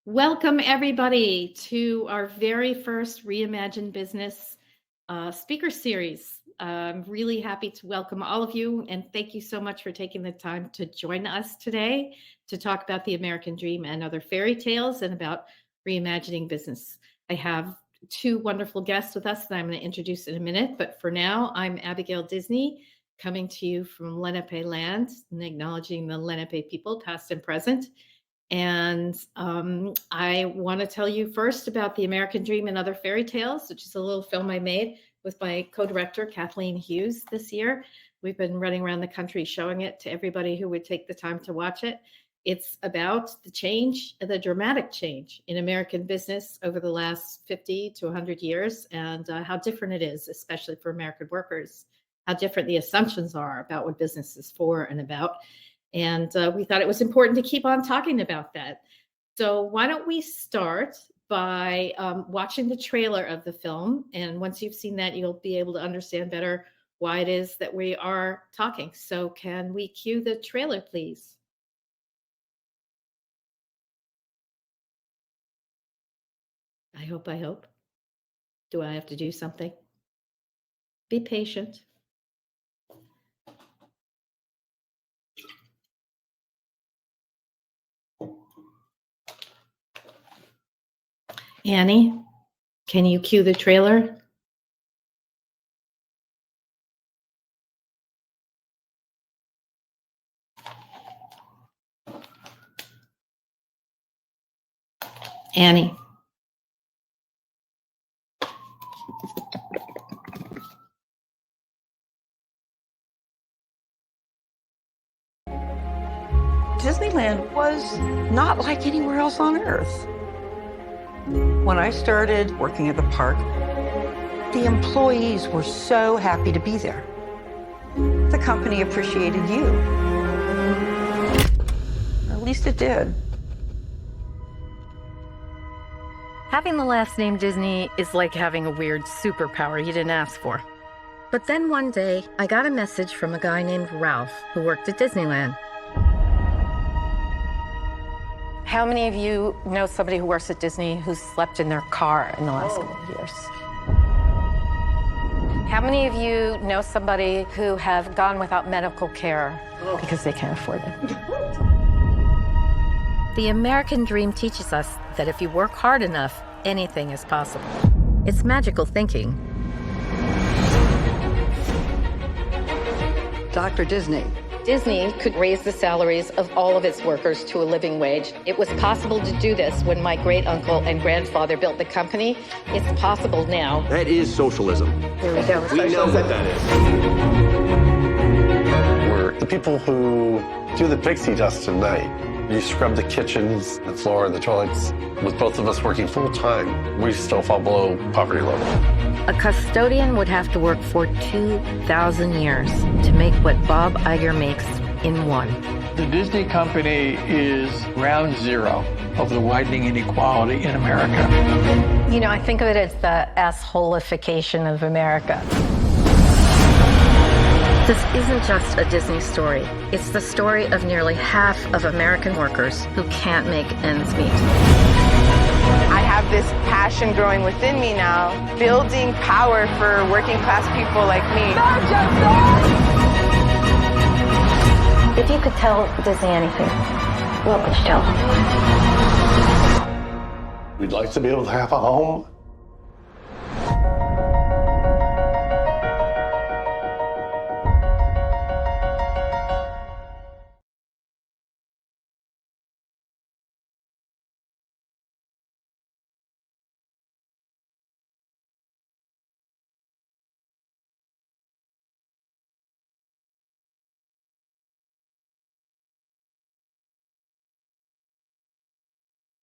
Welcome, everybody, to our very first Reimagine Business speaker series. I'm really happy to welcome all of you, and thank you so much for taking the time to join us today to talk about the American Dream and other fairy tales and about reimagining business. I have two wonderful guests with us that I'm going to introduce in a minute, but for now, I'm Abigail Disney, coming to you from Lenape land and acknowledging the Lenape people, past and present. And I want to tell you first about The American Dream and Other Fairy Tales, which is a little film I made with my co-director, Kathleen Hughes, this year. We've been running around the country showing it to everybody who would take the time to watch it. It's about the change, the dramatic change in American business over the last 50 to 100 years and how different it is, especially for American workers, how different the assumptions are about what business is for and about. And we thought it was important to keep on talking about that. So why don't we start by watching the trailer of the film. And once you've seen that, you'll be able to understand better why it is that we are talking. So can we cue the trailer, please? I hope. Do I have to do something? Be patient. Annie, can you cue the trailer? Annie. Disneyland was not like anywhere else on Earth. When I started working at the park, the employees were so happy to be there. The company appreciated you. At least it did. Having the last name Disney is like having a weird superpower you didn't ask for. But then one day, I got a message from a guy named Ralph who worked at Disneyland. How many of you know somebody who works at Disney who slept in their car in the last couple of years? How many of you know somebody who have gone without medical care because they can't afford it? The American Dream teaches us that if you work hard enough, anything is possible. It's magical thinking. Dr. Disney. Disney could raise the salaries of all of its workers to a living wage. It was possible to do this when my great-uncle and grandfather built the company. It's possible now. That is socialism. There we go. We know what that is. We're the people who do the pixie dust at night. You scrub the kitchens, the floor, the toilets. With both of us working full-time, we still fall below poverty level. A custodian would have to work for 2,000 years to make what Bob Iger makes in one. The Disney company is ground zero of the widening inequality in America. You know, I think of it as the assholification of America. This isn't just a Disney story. It's the story of nearly half of American workers who can't make ends meet. I have this passion growing within me now, building power for working class people like me. If you could tell Disney anything, what would you tell them? We'd like to be able to have a home.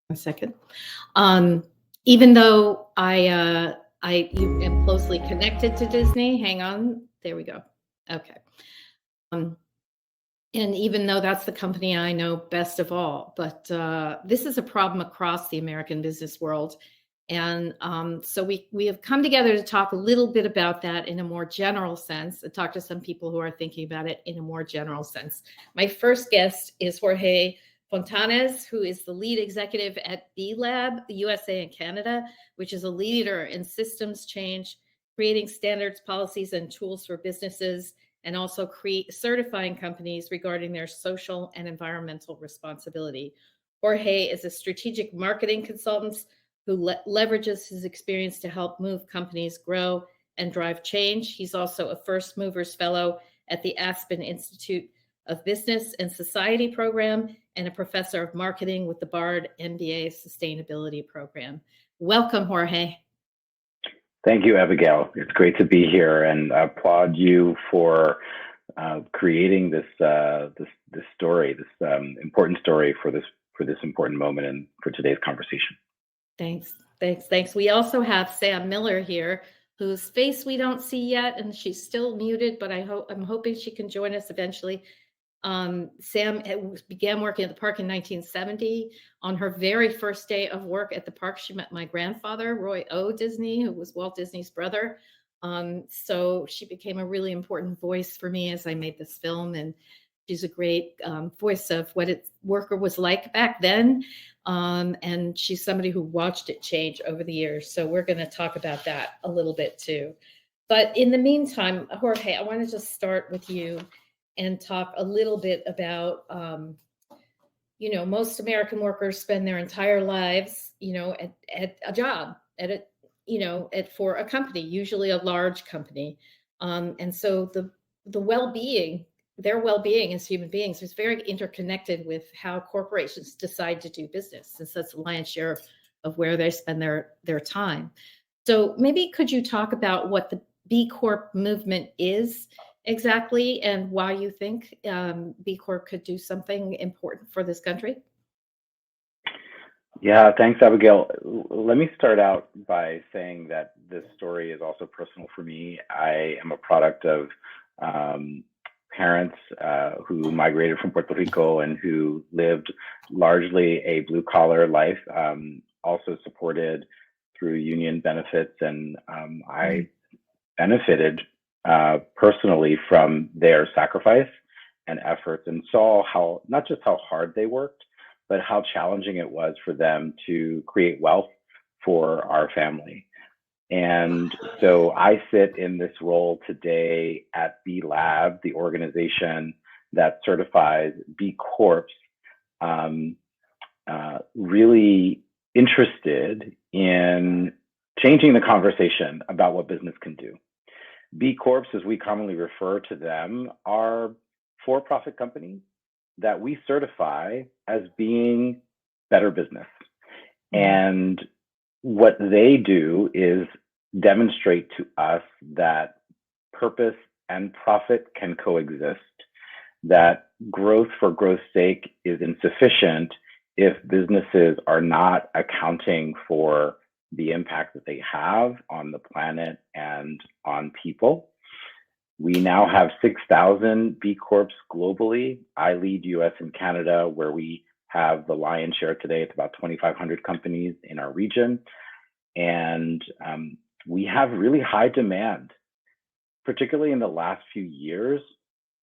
A second. Even though I am closely connected to Disney, hang on, there we go. Okay. And even though that's the company I know best of all, but this is a problem across the American business world. And so we have come together to talk a little bit about that in a more general sense, and talk to some people who are thinking about it in a more general sense. My first guest is Jorge Fontanez, who is the lead executive at B Lab, USA and Canada, which is a leader in systems change, creating standards, policies, and tools for businesses, and also certifying companies regarding their social and environmental responsibility. Jorge is a strategic marketing consultant who leverages his experience to help move companies grow and drive change. He's also a First Movers Fellow at the Aspen Institute of Business and Society program and a professor of marketing with the Bard MBA Sustainability program. Welcome, Jorge. Thank you, Abigail. It's great to be here, and I applaud you for creating this story, this important story for this important moment and for today's conversation. Thanks. We also have Sam Miller here, whose face we don't see yet, and she's still muted, but I'm hoping she can join us eventually. Sam began working at the park in 1970. On her very first day of work at the park, she met my grandfather, Roy O. Disney, who was Walt Disney's brother. So she became a really important voice for me as I made this film, and she's a great voice of what worker was like back then. And she's somebody who watched it change over the years. So we're going to talk about that a little bit too. But in the meantime, Jorge, I want to just start with you and talk a little bit about, most American workers spend their entire lives, at a job, for a company, usually a large company. And so the well-being, their well-being as human beings is very interconnected with how corporations decide to do business, since that's the lion's share of where they spend their time. So maybe could you talk about what the B Corp movement is exactly, and why you think B Corp could do something important for this country? Yeah, thanks, Abigail. Let me start out by saying that this story is also personal for me. I am a product of parents who migrated from Puerto Rico and who lived largely a blue-collar life, also supported through union benefits, and I benefited personally from their sacrifice and efforts, and saw not just how hard they worked, but how challenging it was for them to create wealth for our family. And so I sit in this role today at B Lab, the organization that certifies B Corps, really interested in changing the conversation about what business can do. B Corps, as we commonly refer to them, are for-profit companies that we certify as being better business. And what they do is demonstrate to us that purpose and profit can coexist, that growth for growth's sake is insufficient if businesses are not accounting for the impact that they have on the planet and on people. We now have 6,000 B Corps globally. I lead US and Canada, where we have the lion's share today. It's about 2,500 companies in our region. And we have really high demand, particularly in the last few years.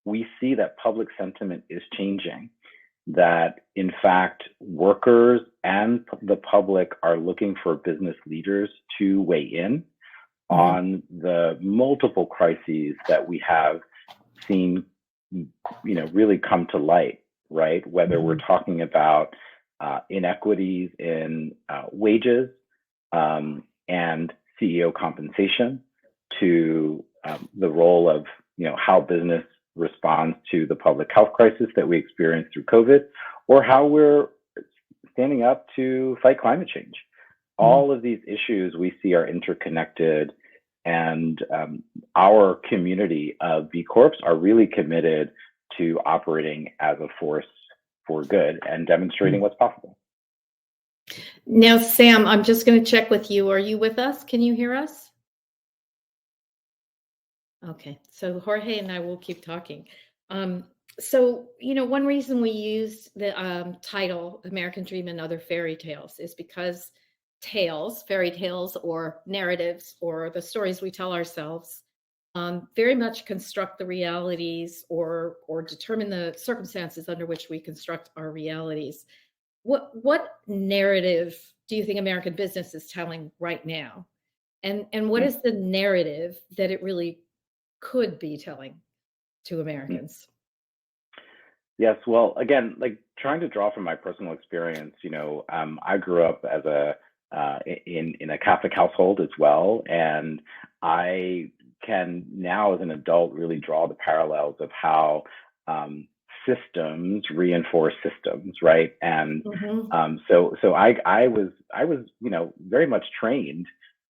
We see that public sentiment is changing, that in fact, workers and the public are looking for business leaders to weigh in on the multiple crises that we have seen, really come to light, right? Whether we're talking about inequities in wages and CEO compensation, to the role of, how business responds to the public health crisis that we experienced through COVID, or how we're standing up to fight climate change. All of these issues we see are interconnected, and our community of B Corps are really committed to operating as a force for good and demonstrating what's possible. Now, Sam, I'm just going to check with you. Are you with us? Can you hear us? Okay, so Jorge and I will keep talking. So, one reason we used the title American Dream and Other Fairy Tales is because fairy tales or narratives or the stories we tell ourselves very much construct the realities or determine the circumstances under which we construct our realities. What narrative do you think American business is telling right now? And what is the narrative that it really could be telling to Americans? Yes, well, again, like trying to draw from my personal experience, I grew up as in a Catholic household as well, and I can now, as an adult, really draw the parallels of how systems reinforce systems, right? And so I was very much trained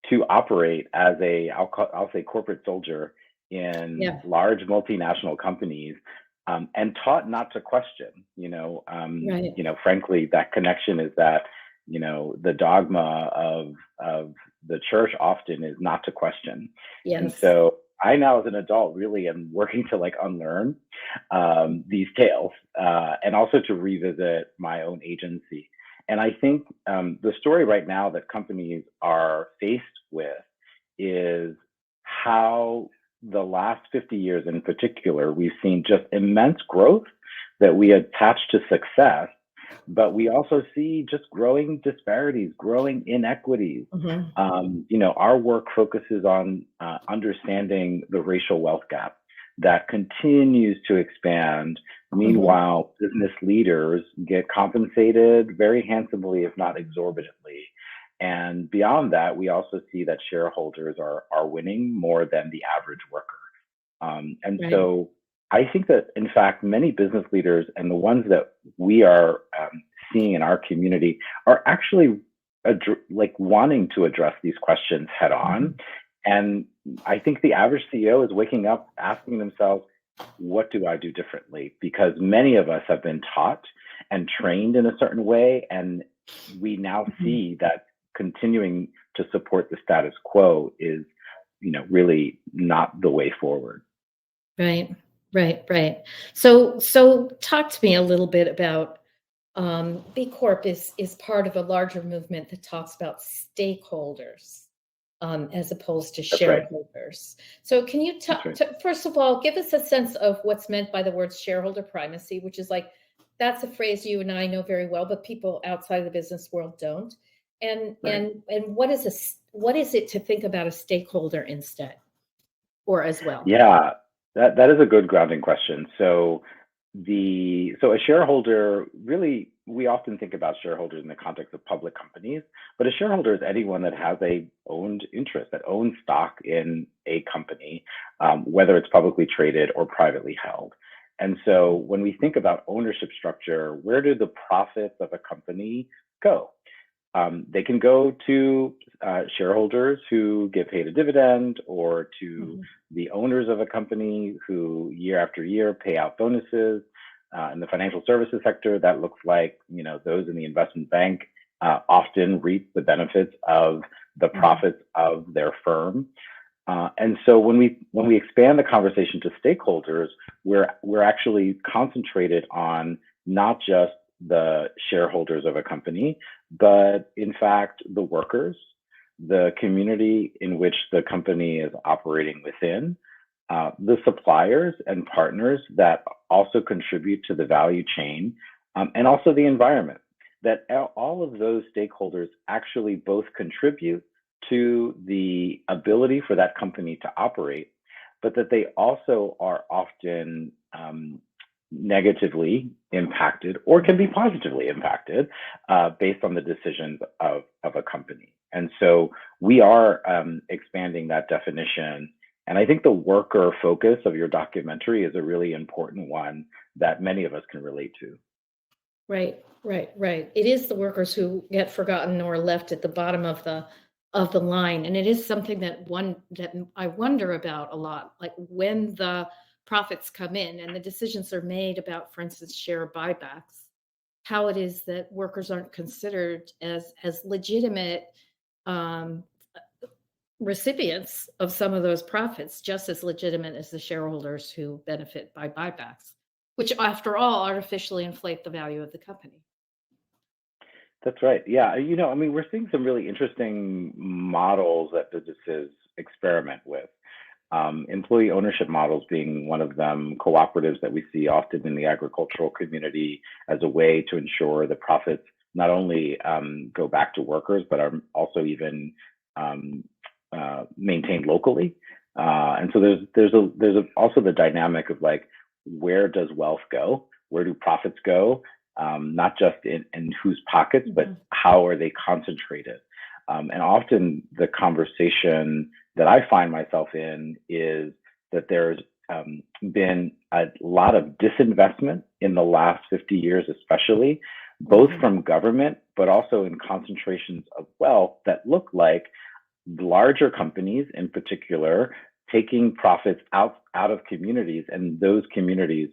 to operate as I'll say corporate soldier in large multinational companies, and taught not to question. Frankly, that connection is that the dogma of the church often is not to question. Yes. And so I now, as an adult, really am working to unlearn these tales, and also to revisit my own agency. And I think the story right now that companies are faced with is how the last 50 years in particular, we've seen just immense growth that we attach to success, but we also see just growing disparities, growing inequities. Our work focuses on understanding the racial wealth gap that continues to expand. Meanwhile, business leaders get compensated very handsomely, if not exorbitantly. And beyond that, we also see that shareholders are winning more than the average worker. So I think that, in fact, many business leaders and the ones that we are seeing in our community are actually wanting to address these questions head on. And I think the average CEO is waking up asking themselves, what do I do differently? Because many of us have been taught and trained in a certain way, and we now see that continuing to support the status quo is, really not the way forward. Right. So talk to me a little bit about B Corp is part of a larger movement that talks about stakeholders as opposed to shareholders. Right. So can you first of all, give us a sense of what's meant by the word shareholder primacy, which is that's a phrase you and I know very well, but people outside of the business world don't. And what is it to think about a stakeholder instead, or as well? Yeah, that is a good grounding question. So a shareholder, really, we often think about shareholders in the context of public companies, but a shareholder is anyone that has a owned interest, that owns stock in a company, whether it's publicly traded or privately held. And so when we think about ownership structure, where do the profits of a company go? They can go to shareholders who get paid a dividend, or to the owners of a company who year after year pay out bonuses. In the financial services sector, that looks like those in the investment bank often reap the benefits of the profits of their firm. And so when we expand the conversation to stakeholders, we're actually concentrated on not just the shareholders of a company, but in fact, the workers, the community in which the company is operating within, the suppliers and partners that also contribute to the value chain, and also the environment. That all of those stakeholders actually both contribute to the ability for that company to operate, but that they also are often negatively impacted, or can be positively impacted, based on the decisions of a company. And so we are expanding that definition. And I think the worker focus of your documentary is a really important one that many of us can relate to. Right. It is the workers who get forgotten or left at the bottom of the line. And it is something that I wonder about a lot, like when the profits come in and the decisions are made about, for instance, share buybacks, how it is that workers aren't considered as legitimate recipients of some of those profits, just as legitimate as the shareholders who benefit by buybacks, which after all artificially inflate the value of the company. That's right. Yeah. We're seeing some really interesting models that businesses experiment with. employee ownership models being one of them, cooperatives that we see often in the agricultural community as a way to ensure the profits not only go back to workers, but are also even maintained locally. And so there's also the dynamic of like, where does wealth go? Where do profits go? Not just in whose pockets, but how are they concentrated? And often the conversation that I find myself in is that there's been a lot of disinvestment in the last 50 years, especially, both from government, but also in concentrations of wealth that look like larger companies in particular taking profits out of communities, and those communities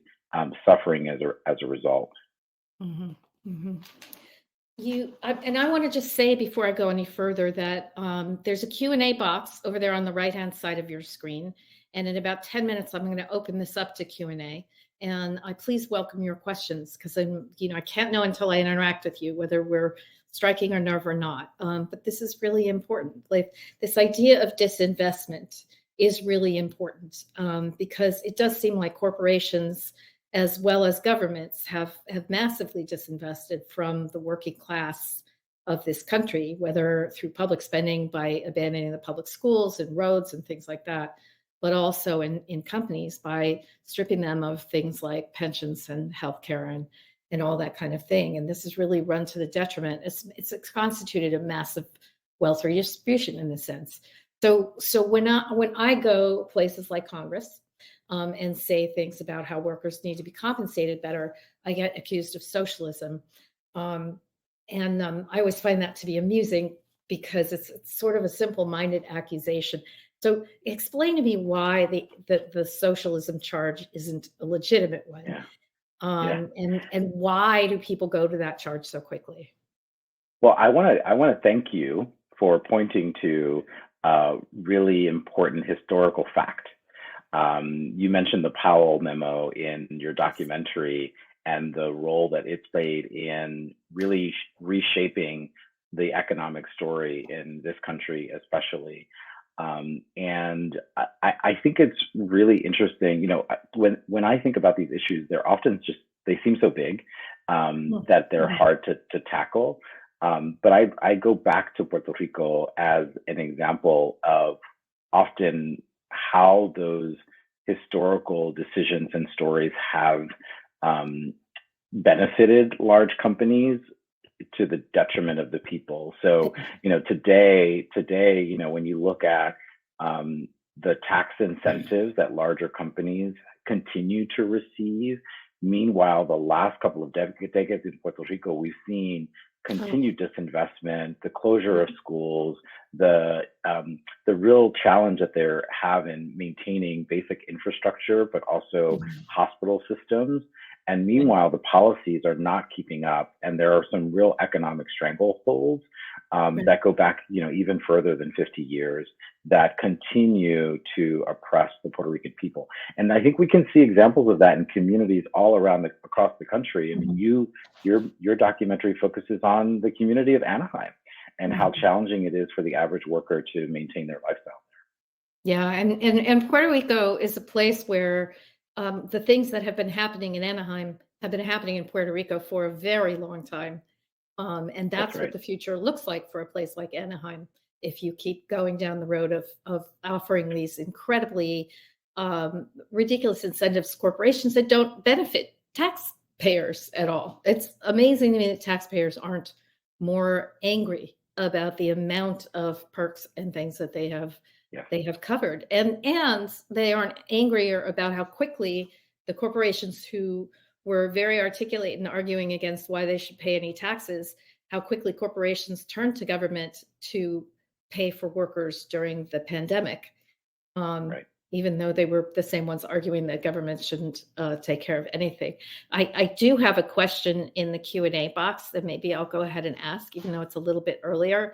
suffering as a result. I want to just say before I go any further that there's a Q&A box over there on the right-hand side of your screen. And in about 10 minutes, I'm going to open this up to Q&A. And I please welcome your questions, because I can't know until I interact with you whether we're striking a nerve or not. But this is really important. Like, this idea of disinvestment is really important because it does seem like corporations as well as governments have massively disinvested from the working class of this country, whether through public spending by abandoning the public schools and roads and things like that, but also in companies by stripping them of things like pensions and healthcare and all that kind of thing. And this has really run to the detriment. It's constituted a massive wealth redistribution in this sense. So when I go places like Congress, and say things about how workers need to be compensated better, I get accused of socialism. I always find that to be amusing because it's sort of a simple-minded accusation. So explain to me why the socialism charge isn't a legitimate one. And why do people go to that charge so quickly? Well, I want to thank you for pointing to a really important historical fact. You mentioned the Powell memo in your documentary and the role that it played in really reshaping the economic story in this country, especially. And I think it's really interesting. When I think about these issues, they're often they seem so big that they're hard to tackle. But I go back to Puerto Rico as an example of often how those historical decisions and stories have benefited large companies to the detriment of the people. So, today, when you look at the tax incentives that larger companies continue to receive, meanwhile, the last couple of decades in Puerto Rico, we've seen continued disinvestment, the closure of schools, the real challenge that they have in maintaining basic infrastructure, but also hospital systems. And meanwhile, the policies are not keeping up, and there are some real economic strangleholds that go back, even further than 50 years, that continue to oppress the Puerto Rican people. And I think we can see examples of that in communities all around across the country. I mean, your documentary focuses on the community of Anaheim and how challenging it is for the average worker to maintain their lifestyle. Yeah, and Puerto Rico is a place where the things that have been happening in Anaheim have been happening in Puerto Rico for a very long time. And that's what the future looks like for a place like Anaheim, if you keep going down the road of offering these incredibly ridiculous incentives to corporations that don't benefit taxpayers at all. It's amazing to me that taxpayers aren't more angry about the amount of perks and things that they have covered. And they aren't angrier about how quickly the corporations who were very articulate in arguing against why they should pay any taxes, how quickly corporations turned to government to pay for workers during the pandemic, even though they were the same ones arguing that government shouldn't take care of anything. I do have a question in the Q&A box that maybe I'll go ahead and ask, even though it's a little bit earlier.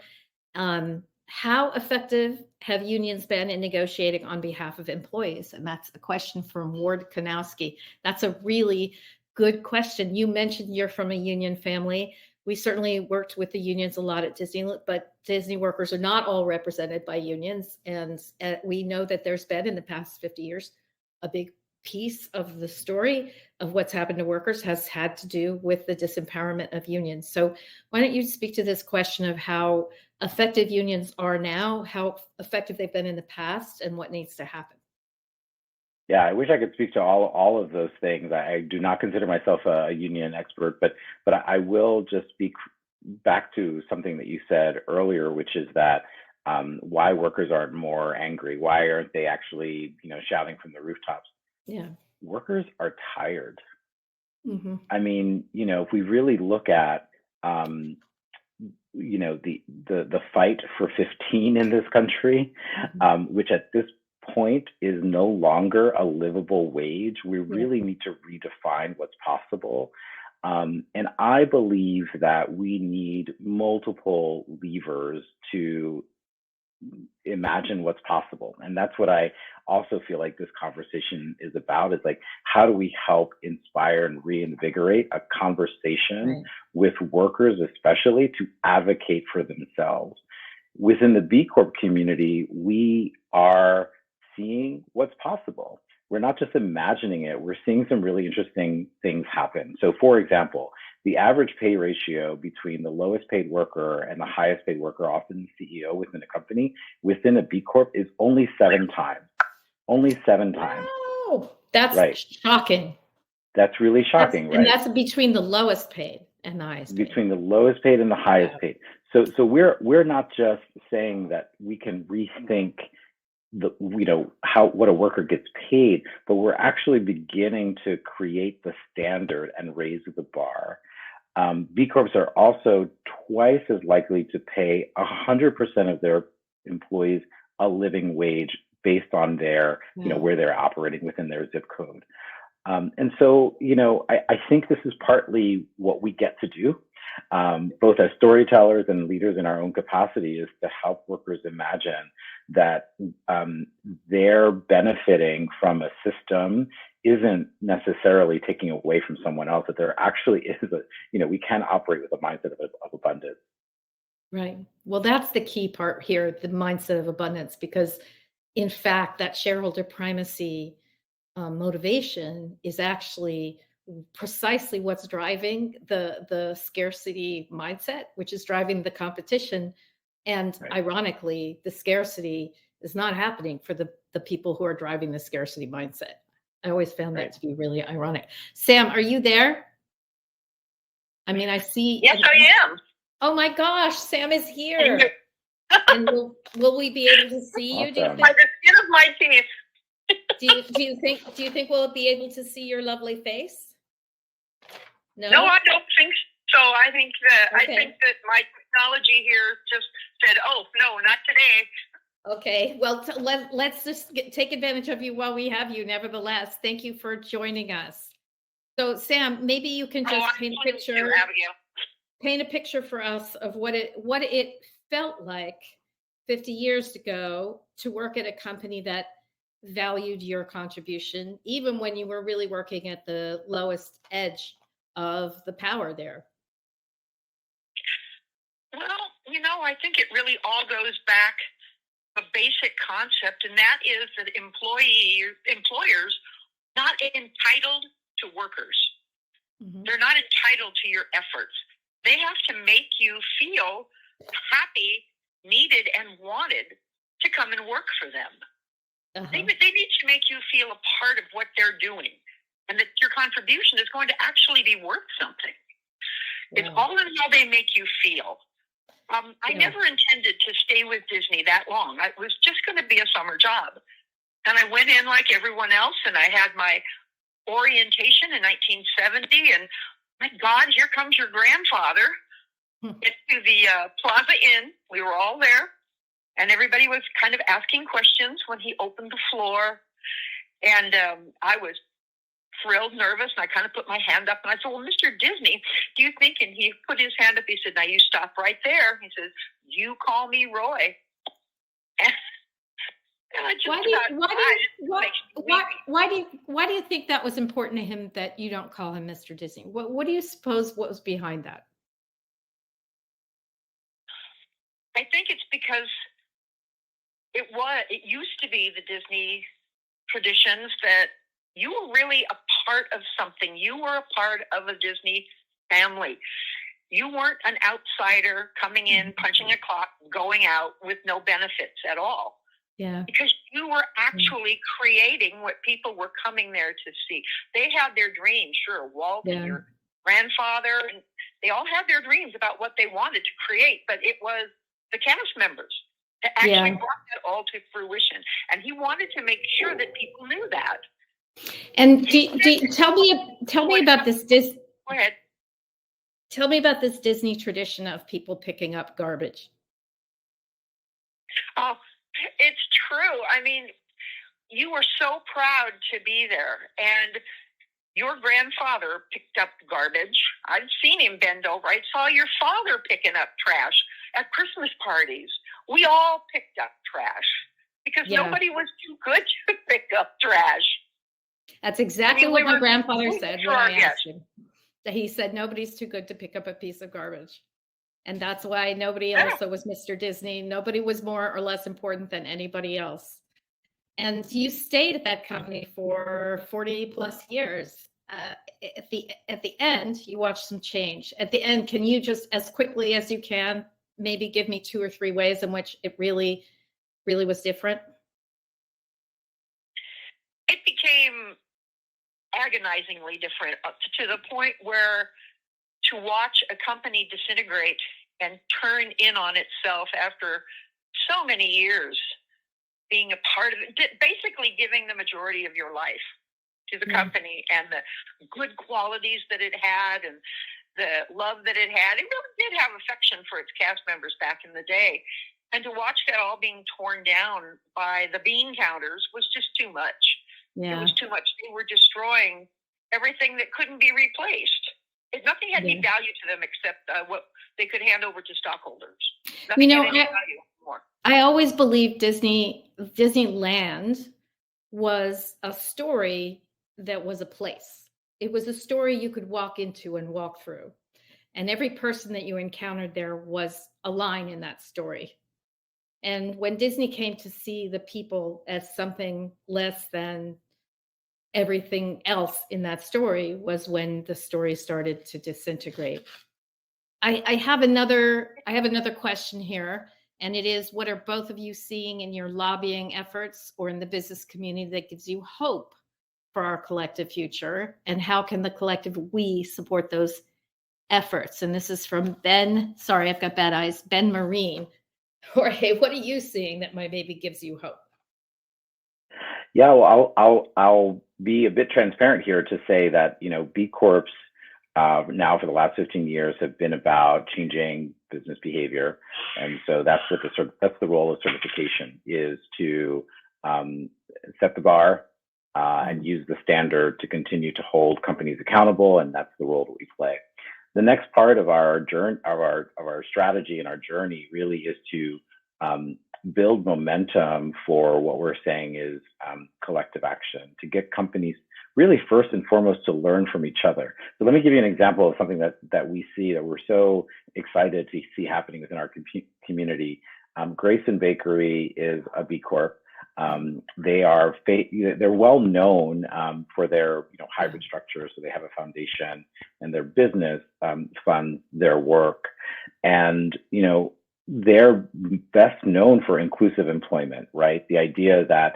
How effective have unions been in negotiating on behalf of employees? And that's a question from Ward Kanowski. That's a really good question. You mentioned you're from a union family. we certainly worked with the unions a lot at Disney, but Disney workers are not all represented by unions. And we know that there's been in the past 50 years, a big piece of the story of what's happened to workers has had to do with the disempowerment of unions. So why don't you speak to this question of how effective unions are now, how effective they've been in the past, and what needs to happen? Yeah, I wish I could speak to all of those things. I do not consider myself a union expert, but I will just speak back to something that you said earlier, which is that why workers aren't more angry. Why aren't they actually, shouting from the rooftops? Yeah, workers are tired. mm-hmm. I mean, if we really look at, the fight for 15 in this country, which at this point is no longer a livable wage. We really need to redefine what's possible. And I believe that we need multiple levers to imagine what's possible. And that's what I also feel like this conversation is about, is like, how do we help inspire and reinvigorate a conversation with workers, especially to advocate for themselves. Within the B Corp community, we are seeing what's possible. We're not just imagining it, we're seeing some really interesting things happen. So for example, the average pay ratio between the lowest paid worker and the highest paid worker, often the CEO within a company, within a B Corp is only 7 times. Only 7 times. Oh, that's shocking. That's really shocking, right? And that's between the lowest paid and the highest paid. Between the lowest paid and the highest paid. So we're not just saying that we can rethink what a worker gets paid, but we're actually beginning to create the standard and raise the bar. B Corps are also twice as likely to pay 100% of their employees a living wage based on their, where they're operating within their zip code. And so, I think this is partly what we get to do, both as storytellers and leaders in our own capacity, is to help workers imagine that they're benefiting from a system isn't necessarily taking away from someone else, that there actually is we can operate with a mindset of abundance. Right. Well, that's the key part here, the mindset of abundance, because in fact, that shareholder primacy motivation is actually precisely what's driving the scarcity mindset, which is driving the competition. And ironically, the scarcity is not happening for the people who are driving the scarcity mindset. I always found that to be really ironic. Sam, are you there? I mean, I see. Yes, I am. Oh my gosh, Sam is here. And will we be able to see you? Do you think? By the skin of my teeth. Do you think we'll be able to see your lovely face? No, I don't think so. I think that my technology here just said, "Oh no, not today." Okay, well, let's just take advantage of you while we have you. Nevertheless, thank you for joining us. So, Sam, maybe you can just paint a picture. Abigail. Paint a picture for us of what it felt like 50 years ago to work at a company that valued your contribution, even when you were really working at the lowest edge of the power there. Well, I think it really all goes back a basic concept, and that is that employers not entitled to workers. Mm-hmm. They're not entitled to your efforts. They have to make you feel happy, needed, and wanted to come and work for them. Uh-huh. They need to make you feel a part of what they're doing, and that your contribution is going to actually be worth something. Wow. It's all in how they make you feel. I never intended to stay with Disney that long. It was just going to be a summer job. And I went in like everyone else, and I had my orientation in 1970, and my God, here comes your grandfather into the Plaza Inn. We were all there, and everybody was kind of asking questions when he opened the floor. And I was thrilled, nervous, and I kind of put my hand up, and I said, "Well, Mr. Disney, do you think?" And he put his hand up. He said, "Now you stop right there." He says, "You call me Roy." And I just why do you think that was important to him that you don't call him Mr. Disney? What do you suppose what was behind that? I think it's because it used to be the Disney traditions that you were really a part of something. You were a part of a Disney family. You weren't an outsider coming in, punching a clock, going out with no benefits at all. Yeah. Because you were actually creating what people were coming there to see. They had their dreams, sure. Walt and your grandfather, and they all had their dreams about what they wanted to create, but it was the cast members that actually brought that all to fruition. And he wanted to make sure that people knew that. And tell me about this. Go ahead. Tell me about this Disney tradition of people picking up garbage. Oh, it's true. I mean, you were so proud to be there. And your grandfather picked up garbage. I've seen him bend over. I saw your father picking up trash at Christmas parties. We all picked up trash because nobody was too good to pick up trash. That's exactly what my grandfather said when I asked him. He said nobody's too good to pick up a piece of garbage. And that's why nobody else was Mr. Disney. Nobody was more or less important than anybody else. And you stayed at that company for 40 plus years. At the end, you watched some change. At the end, can you just, as quickly as you can, maybe give me 2 or 3 ways in which it really, really was different? It became agonizingly different to the point where to watch a company disintegrate and turn in on itself after so many years being a part of it, basically giving the majority of your life to the company and the good qualities that it had and the love that it had. It really did have affection for its cast members back in the day. And to watch that all being torn down by the bean counters was just too much. It was too much. They were destroying everything that couldn't be replaced. Nothing had any value to them except what they could hand over to stockholders. Nothing had any value anymore. I always believed Disneyland was a story that was a place. It was a story you could walk into and walk through. And every person that you encountered there was a line in that story. And when Disney came to see the people as something less than everything else in that story was when the story started to disintegrate. I have another question here, and it is, what are both of you seeing in your lobbying efforts or in the business community that gives you hope for our collective future? And how can the collective we support those efforts? And this is from Ben. Sorry, I've got bad eyes. Ben Marine. Jorge, what are you seeing that maybe gives you hope? Yeah, well, I'll be a bit transparent here to say that, B Corps now for the last 15 years have been about changing business behavior, and so that's the role of certification, is to set the bar and use the standard to continue to hold companies accountable, and that's the role that we play. The next part of our journey, of our strategy and our journey, really is to build momentum for what we're saying is collective action, to get companies really first and foremost to learn from each other. So let me give you an example of something that we see that we're so excited to see happening within our community. Grayson Bakery is a B Corp. They're well known for their hybrid structure. So they have a foundation, and their business funds their work, and they're best known for inclusive employment, right? The idea that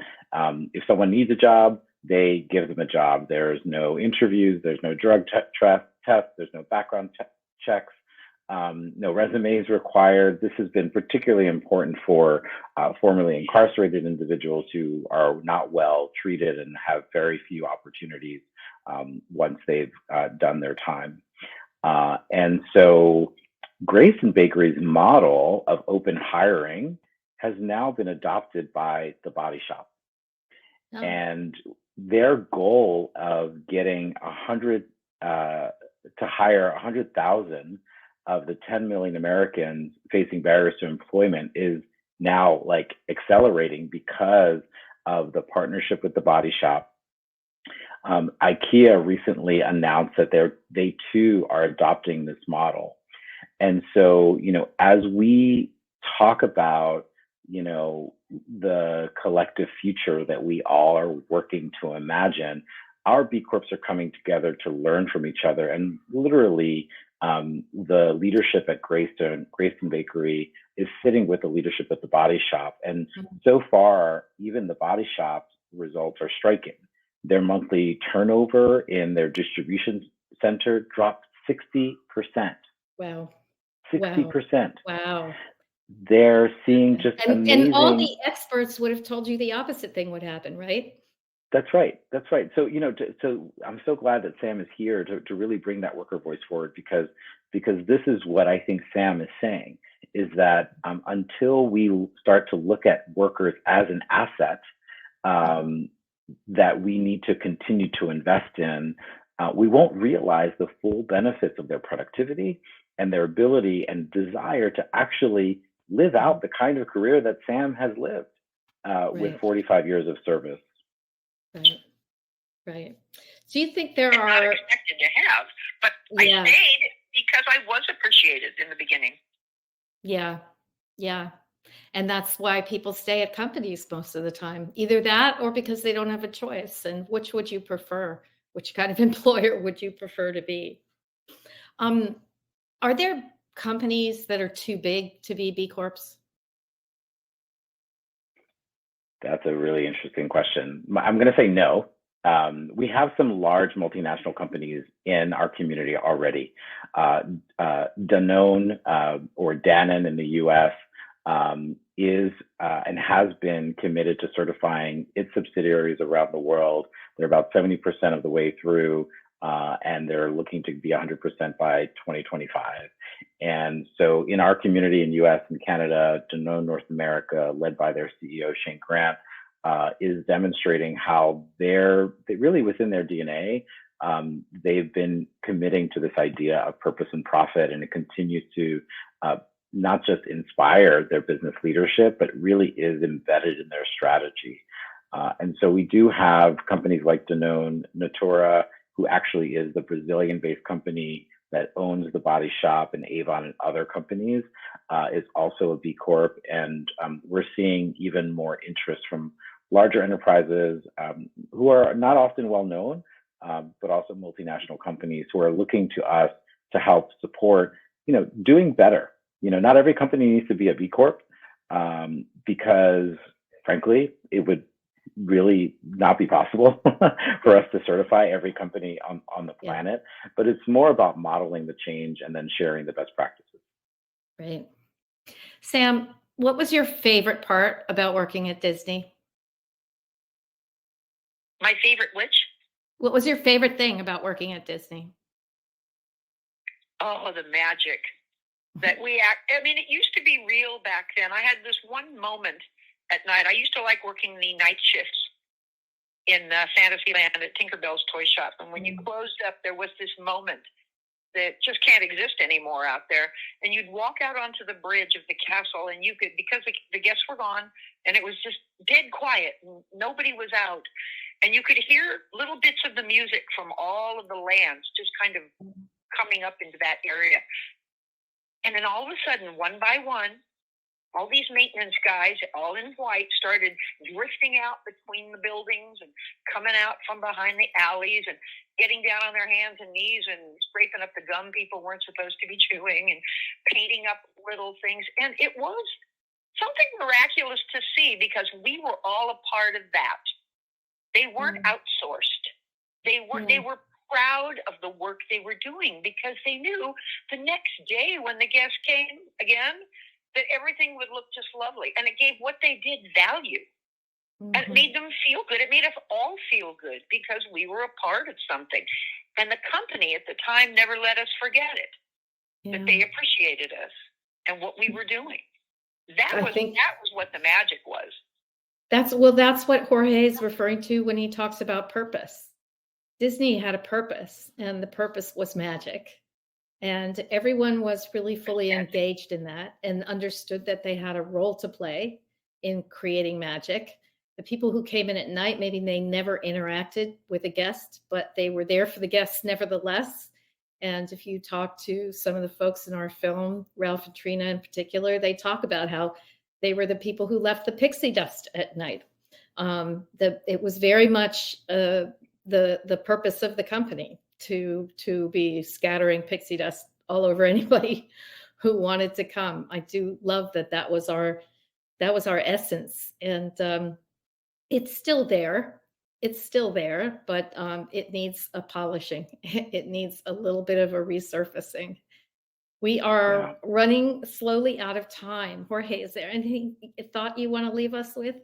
if someone needs a job, they give them a job. There's no interviews, there's no drug tests, there's no background checks, no resumes required. This has been particularly important for formerly incarcerated individuals who are not well treated and have very few opportunities once they've done their time. And so Grayson Bakery's model of open hiring has now been adopted by the Body Shop. Oh. And their goal of getting to hire 100,000 of the 10 million Americans facing barriers to employment is now accelerating because of the partnership with the Body Shop. IKEA recently announced that they too are adopting this model. And so, as we talk about, you know, the collective future that we all are working to imagine, our B Corps are coming together to learn from each other. And literally, the leadership at Greyston Bakery is sitting with the leadership at the Body Shop. And so far, even the Body Shop's results are striking. Their monthly turnover in their distribution center dropped 60%. Wow. 60%. Wow. They're seeing just amazing. And all the experts would have told you the opposite thing would happen, right? That's right. That's right. So, you know, so I'm so glad that Sam is here to really bring that worker voice forward, because this is what I think Sam is saying, is that until we start to look at workers as an asset that we need to continue to invest in, we won't realize the full benefits of their productivity and their ability and desire to actually live out the kind of career that Sam has lived with 45 years of service. Right. Right. Do you think there I'm not are expected to have, but I stayed because I was appreciated in the beginning. Yeah. Yeah. And that's why people stay at companies most of the time. Either that or because they don't have a choice. And which would you prefer? Which kind of employer would you prefer to be? Are there companies that are too big to be B Corps? That's a really interesting question. I'm going to say no. We have some large multinational companies in our community already. Danone or Danone in the US is and has been committed to certifying its subsidiaries around the world. They're about 70% of the way through, and they're looking to be 100% by 2025. And so in our community in US and Canada, Danone North America, led by their CEO, Shane Grant, is demonstrating how they really within their DNA, they've been committing to this idea of purpose and profit, and it continues to not just inspire their business leadership, but really is embedded in their strategy. And so we do have companies like Danone, Natura, who actually is the Brazilian-based company that owns the Body Shop, and Avon and other companies, is also a B Corp. And we're seeing even more interest from larger enterprises who are not often well known, but also multinational companies who are looking to us to help support, you know, doing better. You know, not every company needs to be a B Corp because, frankly, it would really not be possible for us to certify every company on the planet. But it's more about modeling the change and then sharing the best practices. Right. Sam, what was your favorite part about working at Disney? My favorite which? What was your favorite thing about working at Disney? Oh, the magic that we act. I mean, it used to be real back then. I had this one moment at night. I used to like working the night shifts in Fantasyland at Tinkerbell's toy shop. And when you closed up, there was this moment that just can't exist anymore out there. And you'd walk out onto the bridge of the castle, and you could, because the guests were gone and it was just dead quiet, nobody was out. And you could hear little bits of the music from all of the lands just kind of coming up into that area. And then all of a sudden, one by one, all these maintenance guys, all in white, started drifting out between the buildings and coming out from behind the alleys and getting down on their hands and knees and scraping up the gum people weren't supposed to be chewing and painting up little things. And it was something miraculous to see because we were all a part of that. They weren't outsourced. They were proud of the work they were doing because they knew the next day when the guests came again, that everything would look just lovely. And it gave what they did value. And it made them feel good. It made us all feel good because we were a part of something. And the company at the time never let us forget it, that they appreciated us and what we were doing. That was what the magic was. That's what Jorge is referring to when he talks about purpose. Disney had a purpose, and the purpose was magic. And everyone was really fully engaged in that and understood that they had a role to play in creating magic. The people who came in at night, maybe they never interacted with a guest, but they were there for the guests nevertheless. And if you talk to some of the folks in our film, Ralph and Trina in particular, they talk about how they were the people who left the pixie dust at night. It was very much the purpose of the company to be scattering pixie dust all over anybody who wanted to come. I do love that was our essence, and it's still there. It's still there, but it needs a polishing. It needs a little bit of a resurfacing. We are running slowly out of time. Jorge, is there anything thought you want to leave us with?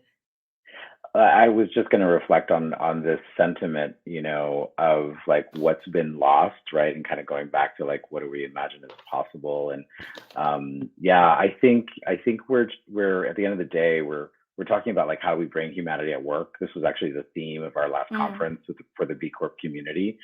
I was just going to reflect on this sentiment, of like what's been lost, right? And kind of going back to like, what do we imagine is possible? And I think we're at the end of the day, we're talking about like how we bring humanity at work. This was actually the theme of our last conference for the B Corp community,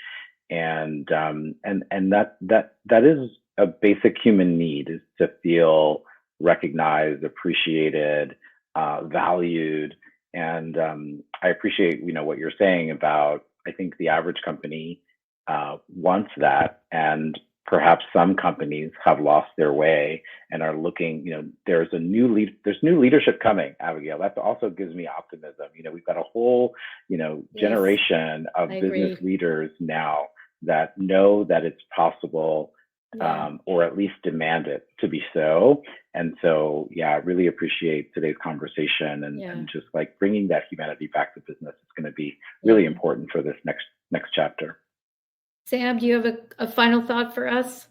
and that is a basic human need, is to feel recognized, appreciated, valued. And I appreciate, what you're saying about, I think the average company wants that, and perhaps some companies have lost their way and are looking, there's new leadership coming, Abigail. That also gives me optimism. We've got a whole, generation of business leaders now that know that it's possible, or at least demand it to be so. And so, I really appreciate today's conversation, and just like bringing that humanity back to business is going to be really important for this next chapter. Sam, do you have a final thought for us?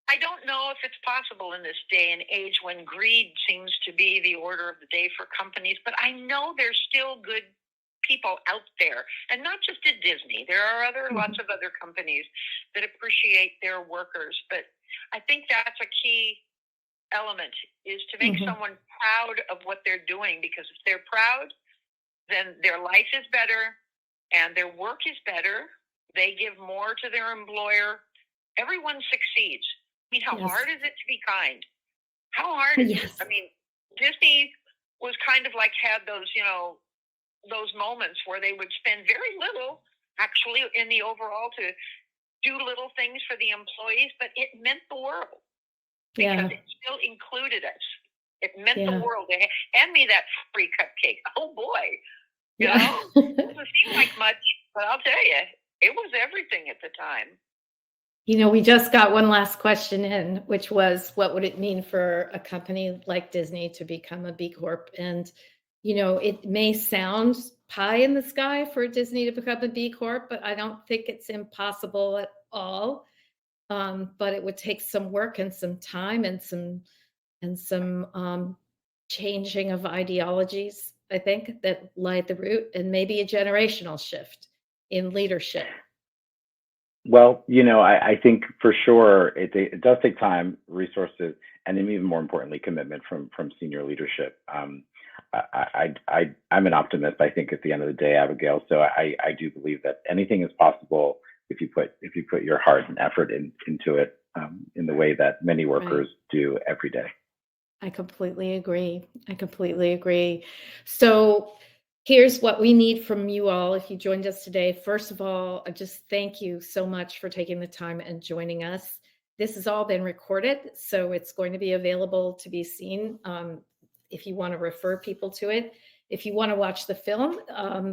I don't know if it's possible in this day and age when greed seems to be the order of the day for companies, but I know there's still good people out there, and not just at Disney. There are lots of other companies that appreciate their workers, but I think that's a key element, is to make someone proud of what they're doing, because if they're proud, then their life is better and their work is better. They give more to their employer. Everyone succeeds. I mean, how hard is it to be kind? How hard is it? I mean, Disney was kind of like had those, those moments where they would spend very little actually in the overall to do little things for the employees, but it meant the world because it still included us. It meant the world. Hand me that free cupcake. Oh boy. It doesn't seem like much, but I'll tell you, it was everything at the time. We just got one last question in, which was, what would it mean for a company like Disney to become a B Corp? And, it may sound pie in the sky for Disney to become a B Corp, but I don't think it's impossible at all. But it would take some work and some time and some changing of ideologies, I think, that lie at the root, and maybe a generational shift in leadership. Well, I think for sure it does take time, resources, and then even more importantly, commitment from senior leadership. I'm an optimist, I think, at the end of the day, Abigail. So I do believe that anything is possible if you put your heart and effort into it, in the way that many workers do every day. I completely agree. So here's what we need from you all if you joined us today. First of all, I just thank you so much for taking the time and joining us. This has all been recorded, so it's going to be available to be seen if you want to refer people to it. If you want to watch the film,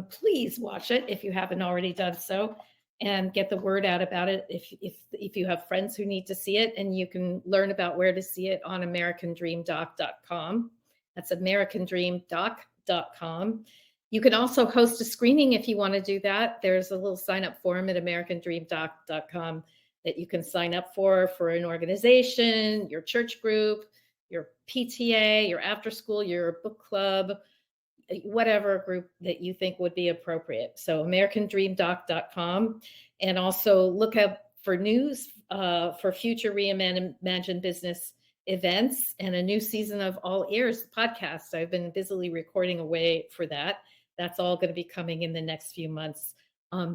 please watch it if you haven't already done so, and get the word out about it if you have friends who need to see it. And you can learn about where to see it on americandreamdoc.com. That's americandreamdoc.com. You can also host a screening if you want to do that. There's a little sign-up form at americandreamdoc.com that you can sign up for an organization, your church group, your PTA, your after school, your book club, whatever group that you think would be appropriate. So americandreamdoc.com. And also look up for news for future Reimagine Business events and a new season of All Ears podcast. I've been busily recording away for that. That's all going to be coming in the next few months.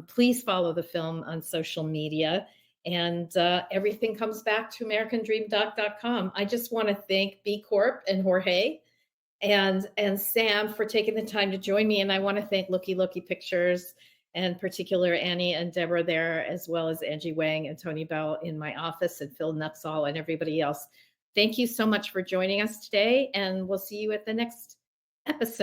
Please follow the film on social media, and everything comes back to americandreamdoc.com. I just want to thank B Corp and Jorge and Sam for taking the time to join me. And I want to thank Looky Looky Pictures and particular Annie and Deborah there, as well as Angie Wang and Tony Bell in my office, and Phil Nutzall and everybody else. Thank you so much for joining us today, and we'll see you at the next episode.